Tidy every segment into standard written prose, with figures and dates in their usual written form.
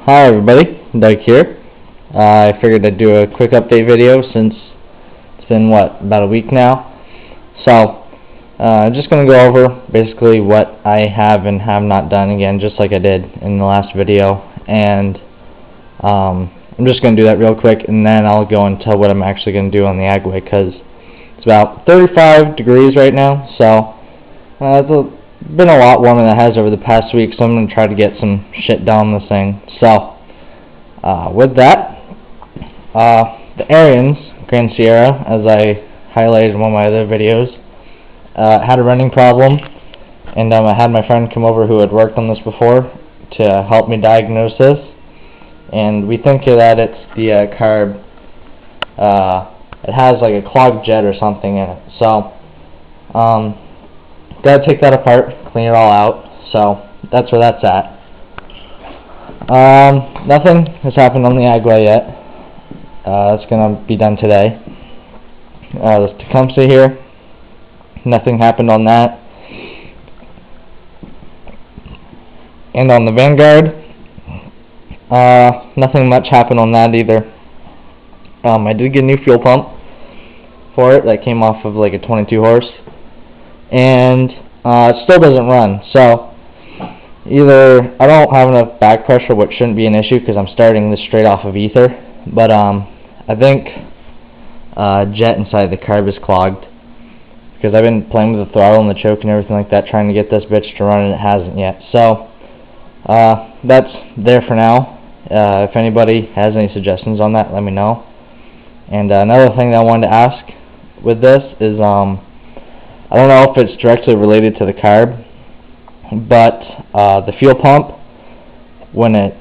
Hi everybody, Doug here. I figured I'd do a quick update video since it's been, about a week now. So, I'm just going to go over basically what I have and have not done again, just like I did in the last video. And I'm just going to do that real quick, and then I'll go into what I'm actually going to do on the Agway, because it's about 35 degrees right now, so it's been a lot warmer than it has over the past week, so I'm going to try to get some shit done on this thing. So, with that, the Ariens Grand Sierra, as I highlighted in one of my other videos, had a running problem, and I had my friend come over who had worked on this before to help me diagnose this, and we think that it's the carb. It has like a clogged jet or something in it, so gotta take that apart, clean it all out. So that's where that's at. Nothing has happened on the Agway yet. It's gonna be done today. The Tecumseh here, nothing happened on that. And on the Vanguard, nothing much happened on that either. I did get a new fuel pump for it that came off of like a 22 horse, and it still doesn't run. So either I don't have enough back pressure, which shouldn't be an issue because I'm starting this straight off of ether, but I think jet inside the carb is clogged, because I've been playing with the throttle and the choke and everything like that, trying to get this bitch to run, and it hasn't yet. So that's there for now. If anybody has any suggestions on that, let me know. And another thing that I wanted to ask with this is, I don't know if it's directly related to the carb, but the fuel pump, when it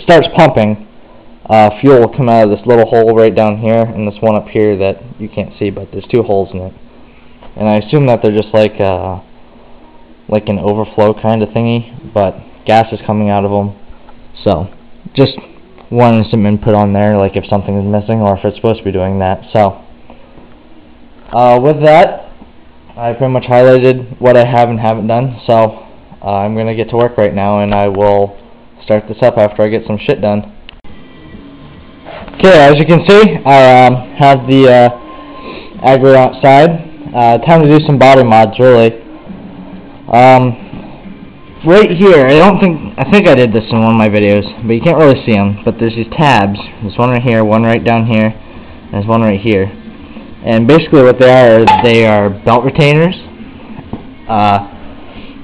starts pumping, fuel will come out of this little hole right down here, and this one up here that you can't see, but there's two holes in it. And I assume that they're just like an overflow kind of thingy, but gas is coming out of them. So just wanting some input on there, like if something is missing or if it's supposed to be doing that. So with that, I pretty much highlighted what I have and haven't done. So I'm going to get to work right now, and I will start this up after I get some shit done. Okay, as you can see, I have the Agway outside. Time to do some body mods, really. Right here, I think I did this in one of my videos, but you can't really see them, but there's these tabs. There's one right here, one right down here, and there's one right here. And basically what they are belt retainers.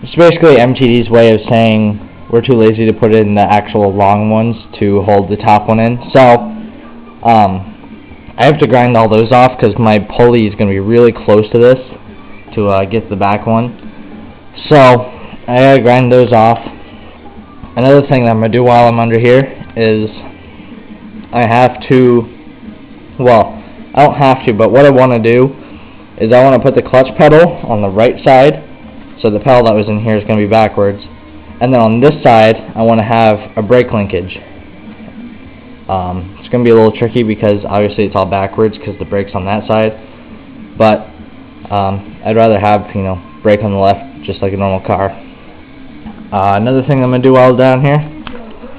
It's basically MTD's way of saying we're too lazy to put in the actual long ones to hold the top one in. So I have to grind all those off because my pulley is going to be really close to this to get the back one. So I gotta grind those off. Another thing that I'm gonna do while I'm under here is I don't have to, but what I want to do is I want to put the clutch pedal on the right side, so the pedal that was in here is going to be backwards, and then on this side I want to have a brake linkage. It's going to be a little tricky because obviously it's all backwards because the brake's on that side, but I'd rather have, brake on the left just like a normal car. Another thing I'm going to do while down here,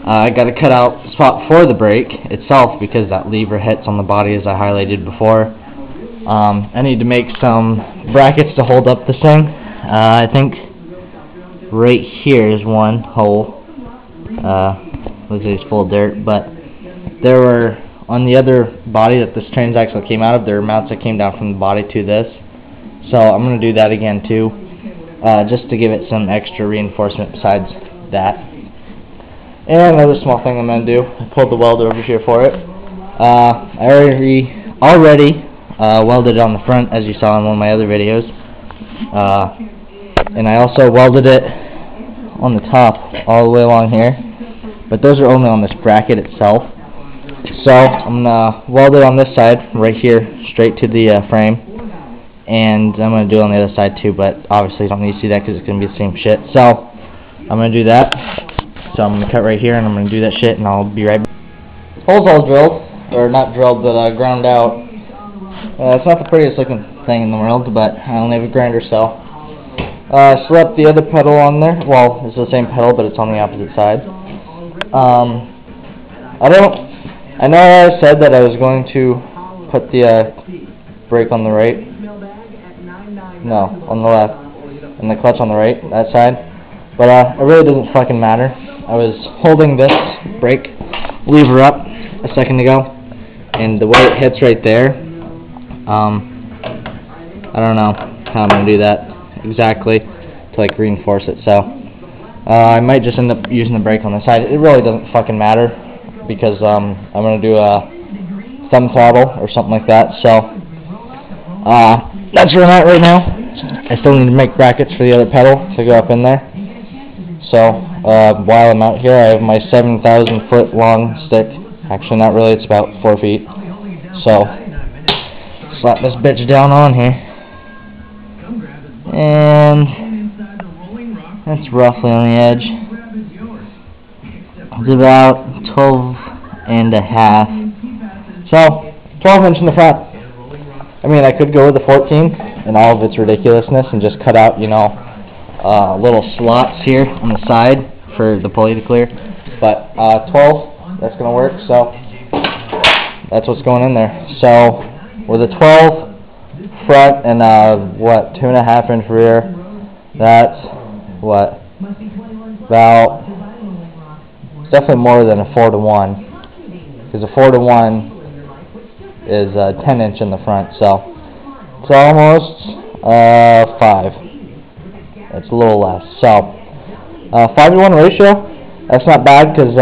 I got to cut out the spot for the brake itself because that lever hits on the body, as I highlighted before. I need to make some brackets to hold up this thing. I think right here is one hole. Looks like it's full of dirt, but there were, on the other body that this transaxle came out of, there were mounts that came down from the body to this. So I'm going to do that again too, just to give it some extra reinforcement besides that. And another small thing I'm going to do, I pulled the welder over here for it. I already welded it on the front, as you saw in one of my other videos. And I also welded it on the top all the way along here. But those are only on this bracket itself. So I'm going to weld it on this side, right here, straight to the frame. And I'm going to do it on the other side too, but obviously you don't need to see that because it's going to be the same shit. So I'm going to do that. So I'm going to cut right here and I'm going to do that shit, and I'll be right back. Hole's all drilled, or not drilled, but ground out. It's not the prettiest looking thing in the world, but I only have a grinder, so. Slapped the other pedal on there. Well, it's the same pedal, but it's on the opposite side. I know I said that I was going to put the brake on the right. No, on the left. And the clutch on the right, that side. But it really doesn't fucking matter. I was holding this brake lever up a second ago, and the way it hits right there, I don't know how I'm going to do that exactly to like reinforce it. So I might just end up using the brake on the side. It really doesn't fucking matter because I'm going to do a thumb throttle or something like that. So that's where I'm at right now. I still need to make brackets for the other pedal to go up in there. So while I'm out here, I have my 7,000 foot long stick. Actually, not really. It's about 4 feet. So slap this bitch down on here, and that's roughly on the edge. It's about 12 and a half. So 12 inch in the front. I mean, I could go with the 14 and all of its ridiculousness and just cut out, you know, little slots here on the side for the pulley to clear. But 12, that's going to work, so that's what's going in there. So with a 12 front and what, 2.5 inch rear, that's what, about, it's definitely more than a 4-to-1, because a 4-to-1 is 10 inch in the front, so it's almost 5. It's a little less. So 5-to-1 ratio, that's not bad, because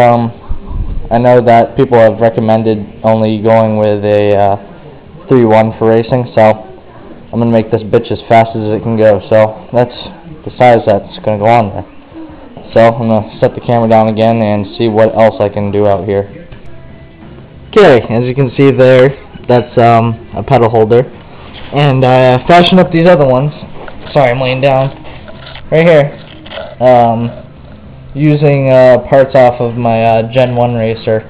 I know that people have recommended only going with a 3-1 for racing, so I'm going to make this bitch as fast as it can go. So that's the size that's going to go on there. So I'm going to set the camera down again and see what else I can do out here. Okay, as you can see there, that's a pedal holder, and I fashioned up these other ones. Sorry, I'm laying down right here, using parts off of my Gen 1 Racer.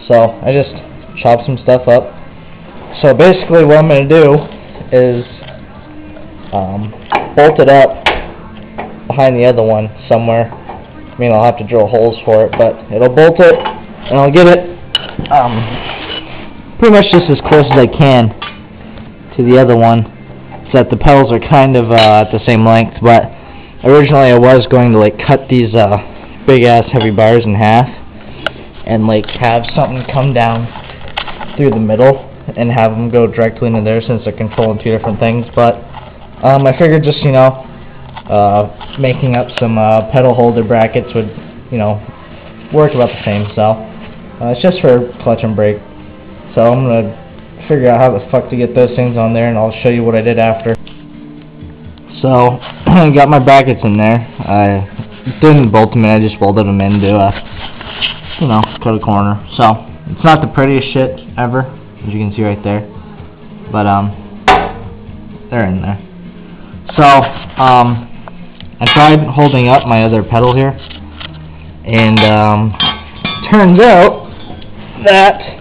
So I just chopped some stuff up. So basically what I'm going to do is bolt it up behind the other one somewhere. I mean, I'll have to drill holes for it, but it'll bolt it, and I'll get it pretty much just as close as I can to the other one, so that the pedals are kind of at the same length. But originally I was going to like cut these big ass heavy bars in half and like have something come down through the middle and have them go directly into there, since they're controlling two different things. But I figured just, you know, making up some pedal holder brackets would, you know, work about the same. So it's just for clutch and brake. So I'm gonna figure out how the fuck to get those things on there, and I'll show you what I did after. So I got my brackets in there. I didn't bolt them in, I just bolted them in to you know, cut a corner. So it's not the prettiest shit ever, as you can see right there, but they're in there. So I tried holding up my other pedal here, and turns out that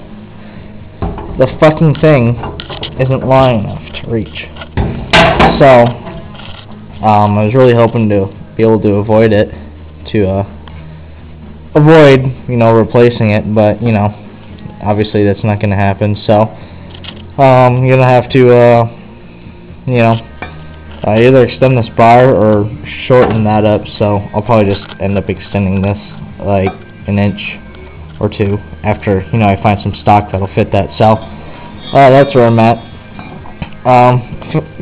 the fucking thing isn't long enough to reach. So I was really hoping to be able to avoid it, to avoid, you know, replacing it, but, you know, obviously that's not going to happen. So I'm going to have to you know, either extend this bar or shorten that up. So I'll probably just end up extending this like an inch or two after, you know, I find some stock that'll fit that. So that's where I'm at.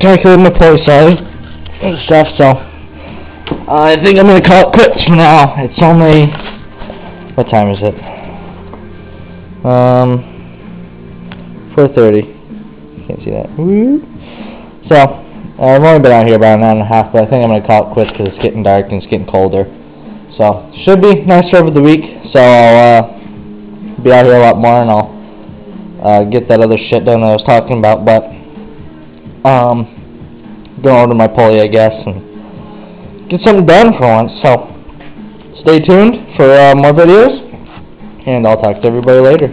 Calculating my pulley size and stuff. So I think I'm gonna call it quits for now. It's only, what time is it? 4:30. Can't see that. So I've only been out here about an hour and a half, but I think I'm gonna call it quits because it's getting dark and it's getting colder. So should be nicer over the week. So I'll be out here a lot more, and I'll get that other shit done that I was talking about. But going over to my pulley, I guess, and get something done for once. So stay tuned for more videos, and I'll talk to everybody later.